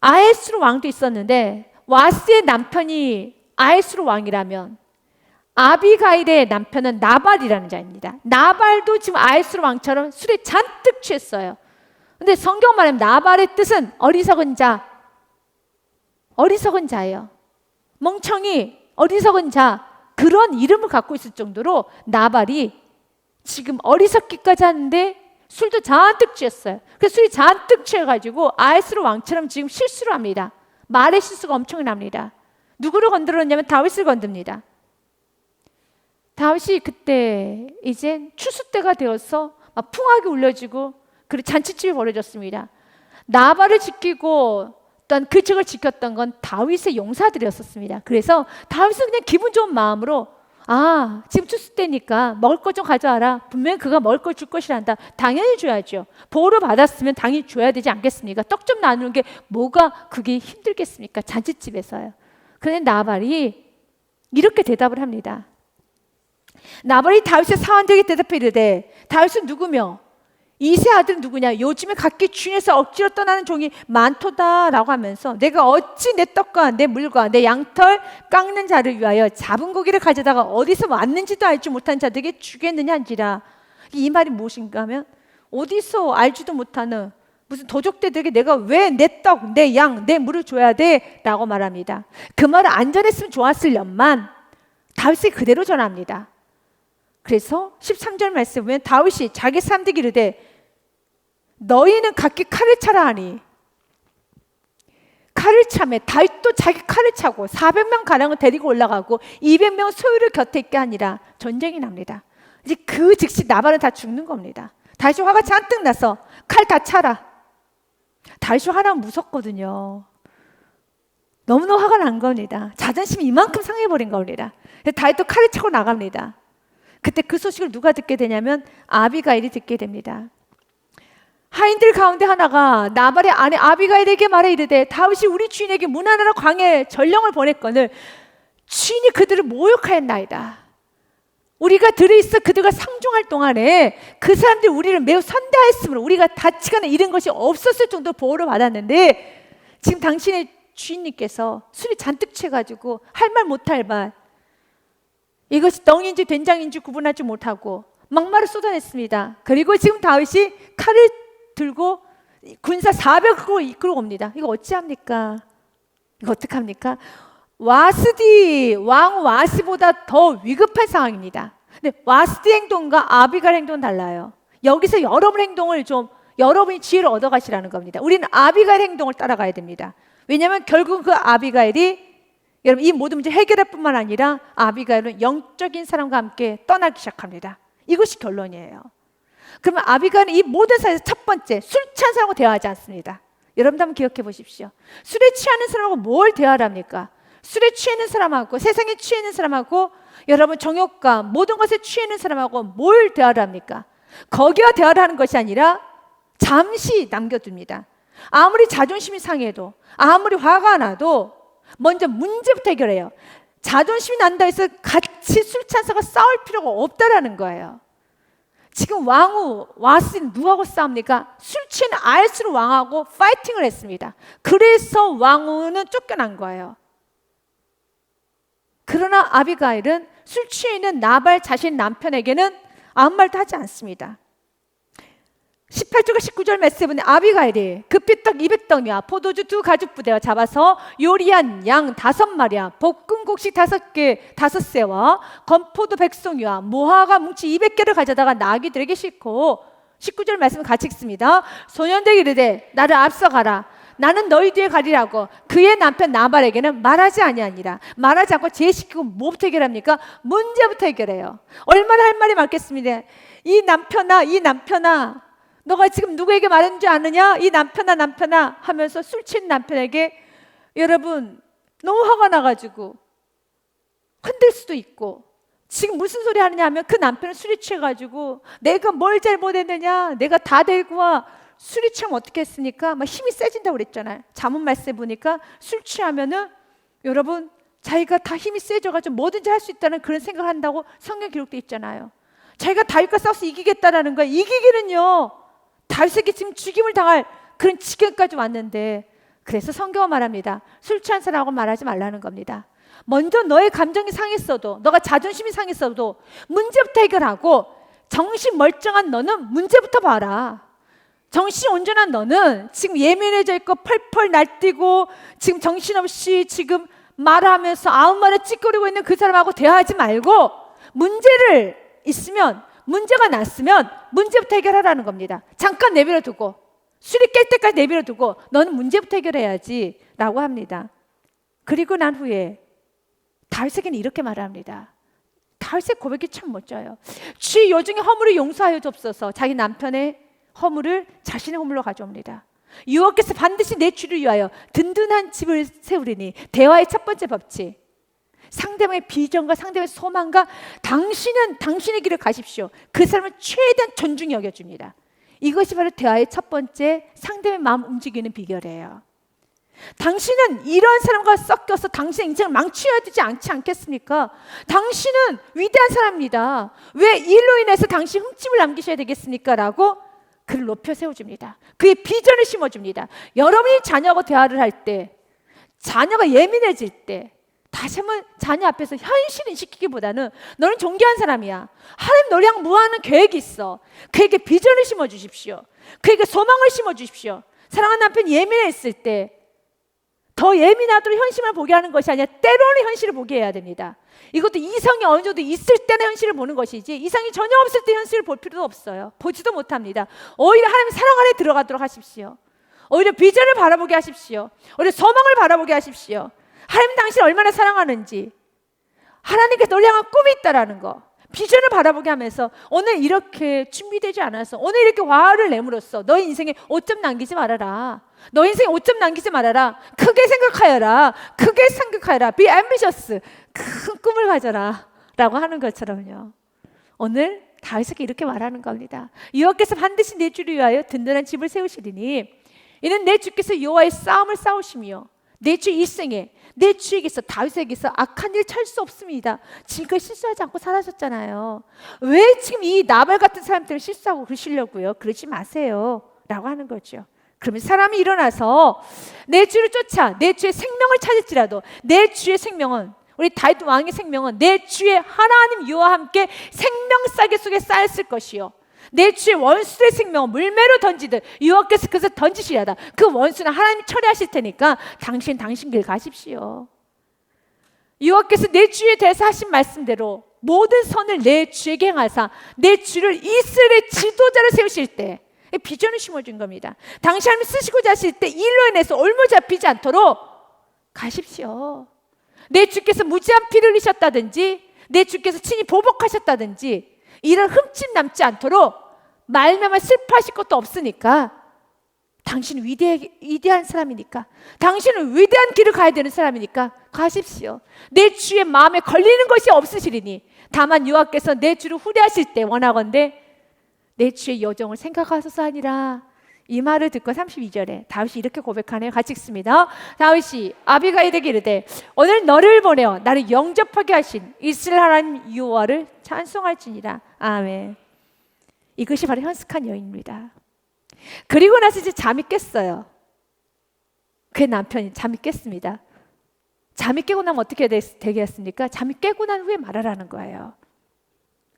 아에스루 왕도 있었는데, 와스의 남편이 아에스루 왕이라면 아비가일의 남편은 나발이라는 자입니다. 나발도 지금 아에스루 왕처럼 술에 잔뜩 취했어요. 근데 성경 말하면 나발의 뜻은 어리석은 자, 어리석은 자예요. 멍청이, 어리석은 자, 그런 이름을 갖고 있을 정도로 나발이 지금 어리석기까지 하는데 술도 잔뜩 취했어요. 그래서 술이 잔뜩 취해가지고 아에스루 왕처럼 지금 실수를 합니다. 말의 실수가 엄청납니다. 누구를 건드렸냐면 다윗을 건듭니다. 다윗이 그때 이제 추수 때가 되어서 막 풍악이 울려지고 그리고 잔치집이 벌어졌습니다. 나발을 지키고 또한 그 책을 지켰던 건 다윗의 용사들이었습니다. 그래서 다윗은 그냥 기분 좋은 마음으로 지금 추수 때니까 먹을 것 좀 가져와라. 분명히 그가 먹을 걸 줄 것이란다. 당연히 줘야죠. 보호를 받았으면 당연히 줘야 되지 않겠습니까? 떡 좀 나누는 게 뭐가 그게 힘들겠습니까? 잔치집에서요. 그런데 나발이 이렇게 대답을 합니다. 나발이 다윗의 사환들에게 대답해 이르되, 다윗은 누구며 이세 아들은 누구냐? 요즘에 각기 주인에서 억지로 떠나는 종이 많도다라고 하면서 내가 어찌 내 떡과 내 물과 내 양털 깎는 자를 위하여 잡은 고기를 가져다가 어디서 왔는지도 알지 못한 자들에게 주겠느냐 한지라. 이 말이 무엇인가 하면 어디서 알지도 못하는 무슨 도적들에게 내가 왜 내 떡, 내 양, 내 물을 줘야 돼? 라고 말합니다. 그 말은 안 전했으면 좋았을련만 다윗이 그대로 전합니다. 그래서 13절 말씀 보면 다윗이 자기 사람들에게 이르되 너희는 각기 칼을 차라 하니 칼을 차매 다윗도 자기 칼을 차고 400명 가량을 데리고 올라가고 200명 소유를 곁에 있게 하니라. 전쟁이 납니다. 이제 그 즉시 나발은 다 죽는 겁니다. 다윗이 화가 잔뜩 나서 칼 다 차라. 다윗이 화나면 무섭거든요. 너무너무 화가 난 겁니다. 자존심이 이만큼 상해버린 겁니다. 다윗도 칼을 차고 나갑니다. 그때 그 소식을 누가 듣게 되냐면 아비가일이 듣게 됩니다. 하인들 가운데 하나가 나발의 아내 아비가일에게 말해 이르되 다윗이 우리 주인에게 문하나라 광야에 전령을 보냈거늘 주인이 그들을 모욕하였나이다. 우리가 들어있어 그들과 상종할 동안에 그 사람들이 우리를 매우 선대하였으므로 우리가 다치거나 잃은 것이 없었을 정도로 보호를 받았는데 지금 당신의 주인님께서 술이 잔뜩 취해가지고 할 말 못할 말, 이것이 덩인지 된장인지 구분하지 못하고 막말을 쏟아냈습니다. 그리고 지금 다윗이 칼을 들고 군사 400을 이끌고 옵니다. 이거 어찌합니까? 이거 어떡합니까? 왕 와스보다 더 위급한 상황입니다. 근데 와스디 행동과 아비가일 행동은 달라요. 여기서 여러분 행동을 좀 여러분이 지혜를 얻어가시라는 겁니다. 우리는 아비가일 행동을 따라가야 됩니다. 왜냐하면 결국 그 아비가일이 여러분 이 모든 문제 해결할 뿐만 아니라 아비가일은 영적인 사람과 함께 떠나기 시작합니다. 이것이 결론이에요. 그러면 아비가일은 이 모든 사회에서 첫 번째 술 취한 사람하고 대화하지 않습니다. 여러분도 한번 기억해 보십시오. 술에 취하는 사람하고 뭘 대화를 합니까? 술에 취하는 사람하고 세상에 취하는 사람하고 여러분 정욕과 모든 것에 취하는 사람하고 뭘 대화를 합니까? 거기와 대화를 하는 것이 아니라 잠시 남겨둡니다. 아무리 자존심이 상해도 아무리 화가 나도 먼저 문제부터 해결해요. 자존심이 난다 해서 같이 술 취한 사람과 싸울 필요가 없다라는 거예요. 지금 왕후 와스는 누구하고 싸웁니까? 술 취한 알스로 왕하고 파이팅을 했습니다. 그래서 왕후는 쫓겨난 거예요. 그러나 아비가일은 술 취해 있는 나발 자신 남편에게는 아무 말도 하지 않습니다. 18절과 19절 말씀은 아비가일이 급히 떡 200덩이와 포도주 2가죽부대와 잡아서 요리한 양 5마리와 볶은 곡식 5개 5새와 건포도 100송이와 무화과 뭉치 200개를 가져다가 나귀들에게 싣고 19절 말씀을 같이 읽습니다. 소년들에게 이르되 나를 앞서가라. 나는 너희 뒤에 가리라고 그의 남편 나발에게는 말하지 아니하니라. 말하지 않고 제시키고 뭐부터 해결합니까? 문제부터 해결해요. 얼마나 할 말이 많겠습니다. 이 남편아 너가 지금 누구에게 말했는지 아느냐? 이 남편아 하면서 술 취한 남편에게 여러분 너무 화가 나가지고 흔들 수도 있고 지금 무슨 소리 하느냐 하면 그 남편은 술이 취해가지고 내가 뭘 잘못했느냐? 내가 다 데리고 와. 술이 취하면 어떻게 했습니까? 막 힘이 세진다고 그랬잖아요. 잠언 말씀에 보니까 술 취하면은 여러분 자기가 다 힘이 세져가지고 뭐든지 할 수 있다는 그런 생각을 한다고 성경 기록되어 있잖아요. 자기가 다윗과 싸워서 이기겠다라는 거예요. 이기기는요 다윗에게 지금 죽임을 당할 그런 지경까지 왔는데 그래서 성경은 말합니다. 술 취한 사람하고 말하지 말라는 겁니다. 먼저 너의 감정이 상했어도 너가 자존심이 상했어도 문제부터 해결하고 정신 멀쩡한 너는 문제부터 봐라. 정신 온전한 너는 지금 예민해져 있고 펄펄 날뛰고 지금 정신없이 지금 말하면서 아무 말에 찌꺼리고 있는 그 사람하고 대화하지 말고 문제를 있으면 문제가 났으면 문제부터 해결하라는 겁니다. 잠깐 내버려 두고 술이 깰 때까지 내버려 두고 너는 문제부터 해결해야지 라고 합니다. 그리고 난 후에 다윗에게는 이렇게 말합니다. 다윗의 고백이 참 멋져요. 주의 여중의 허물을 용서하여 주옵소서. 자기 남편의 허물을 자신의 허물로 가져옵니다. 여호와께서 반드시 내 주를 위하여 든든한 집을 세우리니 대화의 첫 번째 법칙. 상대방의 비전과 상대방의 소망과 당신은 당신의 길을 가십시오. 그 사람을 최대한 존중히 여겨줍니다. 이것이 바로 대화의 첫 번째 상대방의 마음 움직이는 비결이에요. 당신은 이런 사람과 섞여서 당신의 인생을 망치어야 되지 않지 않겠습니까? 당신은 위대한 사람입니다. 왜 이 일로 인해서 당신 흠집을 남기셔야 되겠습니까? 라고 그를 높여 세워줍니다. 그의 비전을 심어줍니다. 여러분이 자녀하고 대화를 할 때 자녀가 예민해질 때 다시 한번 자녀 앞에서 현실을 시키기보다는 너는 존귀한 사람이야. 하나님 너랑 무한한 계획이 있어. 그에게 비전을 심어주십시오. 그에게 소망을 심어주십시오. 사랑하는 남편이 예민했을 때 더 예민하도록 현실을 보게 하는 것이 아니라 때로는 현실을 보게 해야 됩니다. 이것도 이성이 어느 정도 있을 때는 현실을 보는 것이지 이성이 전혀 없을 때 현실을 볼 필요도 없어요. 보지도 못합니다. 오히려 하나님 사랑 안에 들어가도록 하십시오. 오히려 비전을 바라보게 하십시오. 오히려 소망을 바라보게 하십시오. 하나님 당신을 얼마나 사랑하는지, 하나님께 널 향한 꿈이 있다라는 거, 비전을 바라보게 하면서 오늘 이렇게 준비되지 않아서, 오늘 이렇게 화를 내므로써 너의 인생에 오점 남기지 말아라. 너의 인생에 오점 남기지 말아라. 크게 생각하여라. 크게 생각하여라. Be ambitious. 큰 꿈을 가져라 라고 하는 것처럼요. 오늘 다윗에게 이렇게 말하는 겁니다. 여호와께서 반드시 내 주를 위하여 든든한 집을 세우시리니 이는 내 주께서 여호와의 싸움을 싸우시며 내 주 일생에 내 주에게서 다윗에게서 악한 일 찰 수 없습니다. 지금까지 실수하지 않고 살아셨잖아요. 왜 지금 이 나발 같은 사람 때문에 실수하고 그러시려고요? 그러지 마세요 라고 하는 거죠. 그러면 사람이 일어나서 내 주를 쫓아 내 주의 생명을 찾을지라도 내 주의 생명은, 우리 다윗 왕의 생명은 내 주의 하나님 여호와와 함께 생명싸개 속에 쌓였을 것이요 내 주의 원수의 생명은 물매로 던지듯 여호와께서 그것을 던지시려다. 그 원수는 하나님이 처리하실 테니까 당신 길 가십시오. 여호와께서 내 주에 대해서 하신 말씀대로 모든 선을 내 주에게 행하사 내 주를 이스라엘의 지도자로 세우실 때 비전을 심어준 겁니다. 당시 하나님 쓰시고자 하실 때 일로 인해서 올무 잡히지 않도록 가십시오. 내 주께서 무지한 피를 흘리셨다든지 내 주께서 친히 보복하셨다든지 이런 흠집 남지 않도록 말미암아 슬퍼하실 것도 없으니까 당신은 위대한 사람이니까, 당신은 위대한 길을 가야 되는 사람이니까 가십시오. 내 주의 마음에 걸리는 것이 없으시리니 다만 여호와께서 내 주를 후대하실 때 원하건대 내 주의 여정을 생각하소서 하니라. 이 말을 듣고 32절에 다윗이 이렇게 고백하네요. 같이 읽습니다. 다윗이 아비가일에게 이르되 오늘 너를 보내어 나를 영접하게 하신 이스라엘 하나님 여호와를 찬송할지니라. 아멘. 이것이 바로 현숙한 여인입니다. 그리고 나서 이제 잠이 깼어요. 그의 남편이 잠이 깼습니다. 잠이 깨고 나면 어떻게 되겠습니까? 잠이 깨고 난 후에 말하라는 거예요.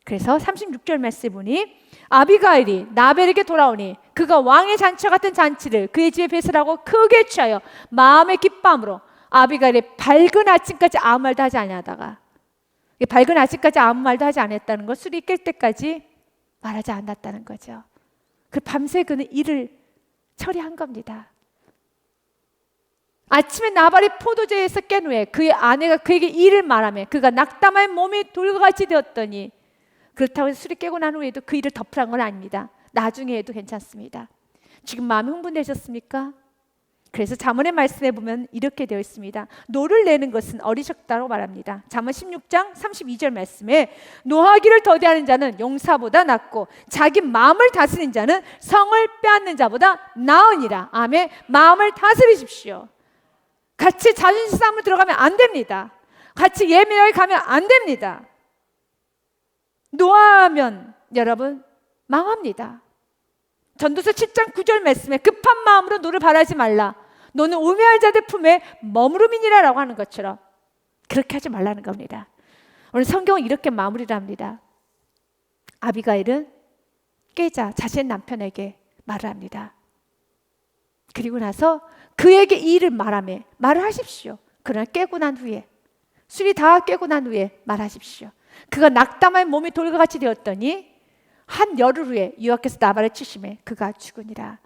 그래서 36절 말씀에 보니 아비가일이 나벨에게 돌아오니 그가 왕의 잔치와 같은 잔치를 그의 집에 배설하고 크게 취하여 마음의 기뻐함으로 아비가일이 밝은 아침까지 아무 말도 하지 아니하다가, 밝은 아침까지 아무 말도 하지 않았다는 것, 술이 깰 때까지 말하지 않았다는 거죠. 그 밤새 그는 일을 처리한 겁니다. 아침에 나발이 포도주에서 깬 후에 그의 아내가 그에게 일을 말하며 그가 낙담한 몸이 돌같이 되었더니, 그렇다고 해서 술이 깨고 난 후에도 그 일을 덮으란 건 아닙니다. 나중에 해도 괜찮습니다. 지금 마음이 흥분되셨습니까? 그래서 잠언의 말씀에 보면 이렇게 되어 있습니다. 노를 내는 것은 어리석다고 말합니다. 잠언 16장 32절 말씀에 노하기를 더디하는 자는 용사보다 낫고 자기 마음을 다스리는 자는 성을 빼앗는 자보다 나으니라. 아멘. 마음을 다스리십시오. 같이 자존심 싸움을 들어가면 안 됩니다. 같이 예민하게 가면 안 됩니다. 노하면 여러분 망합니다. 전도서 7장 9절 말씀에 급한 마음으로 노를 바라지 말라. 너는 우매한 자들 품에 머무름이니라 라고 하는 것처럼 그렇게 하지 말라는 겁니다. 오늘 성경은 이렇게 마무리를 합니다. 아비가일은 깨자 자신의 남편에게 말을 합니다. 그리고 나서 그에게 이 일을 말하며 말을 하십시오. 그러나 깨고 난 후에, 술이 다 깨고 난 후에 말하십시오. 그가 낙담한 몸이 돌과 같이 되었더니 한 열흘 후에 여호와께서 나발을 치심에 그가 죽으니라.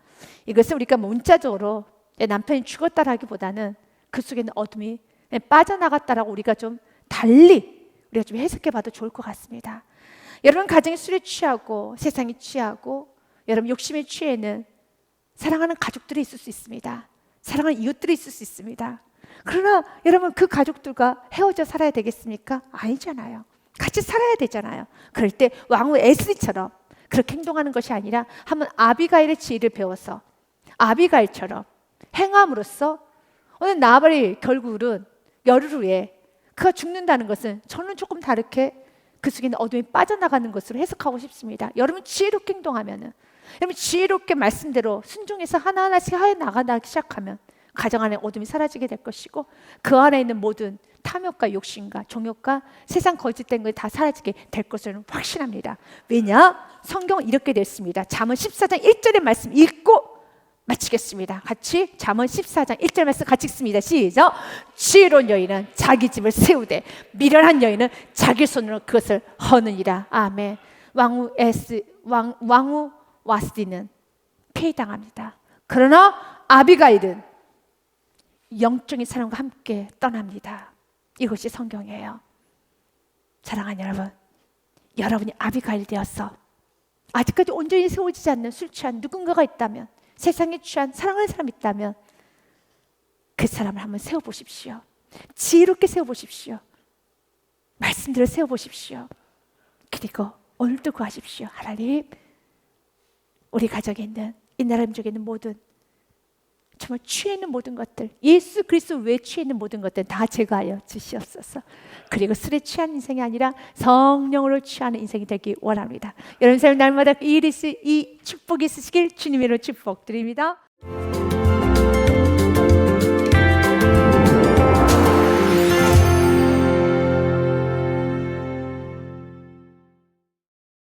이것은 우리가 문자적으로 내 남편이 죽었다라기보다는 그 속에는 어둠이 빠져나갔다라고 우리가 좀 달리 우리가 좀 해석해봐도 좋을 것 같습니다. 여러분 가정이 술에 취하고 세상에 취하고 여러분 욕심에 취해는 사랑하는 가족들이 있을 수 있습니다. 사랑하는 이웃들이 있을 수 있습니다. 그러나 여러분 그 가족들과 헤어져 살아야 되겠습니까? 아니잖아요. 같이 살아야 되잖아요. 그럴 때 왕후 에스리처럼 그렇게 행동하는 것이 아니라 한번 아비가일의 지혜를 배워서 아비가일처럼 행함으로써 오늘 나발이 결국은 열흘 후에 그가 죽는다는 것은 저는 조금 다르게 그 속에 있는 어둠이 빠져나가는 것으로 해석하고 싶습니다. 여러분 지혜롭게 행동하면은, 여러분 지혜롭게 말씀대로 순종해서 하나하나씩 하여 나가기 시작하면 가정 안에 어둠이 사라지게 될 것이고 그 안에 있는 모든 탐욕과 욕심과 종욕과 세상 거짓된 것이 다 사라지게 될 것을 확신합니다. 왜냐? 성경은 이렇게 되어 있습니다. 잠언 14장 1절의 말씀 읽고 마치겠습니다. 같이 잠언 14장 1절 말씀 같이 읽습니다. 시작. 지혜로운 여인은 자기 집을 세우되 미련한 여인은 자기 손으로 그것을 허느니라. 아멘. 왕후 와스디는 폐위당합니다. 그러나 아비가일은 영적인 사람과 함께 떠납니다. 이것이 성경이에요. 사랑하는 여러분, 여러분이 아비가일 되어서 아직까지 온전히 세워지지 않는 술 취한 누군가가 있다면, 세상에 취한 사랑하는 사람이 있다면 그 사람을 한번 세워보십시오. 지혜롭게 세워보십시오. 말씀대로 세워보십시오. 그리고 오늘도 구하십시오. 하나님, 우리 가정에 있는, 이 나라 민족에 있는 모든 정말 취해 있는 모든 것들, 예수 그리스도 외에 취해 있는 모든 것들 다 제거하여 주시옵소서. 그리고 술에 취한 인생이 아니라 성령으로 취하는 인생이 되기 원합니다. 여러분 삶 날마다 이 축복이 있으시길 주님으로 축복드립니다.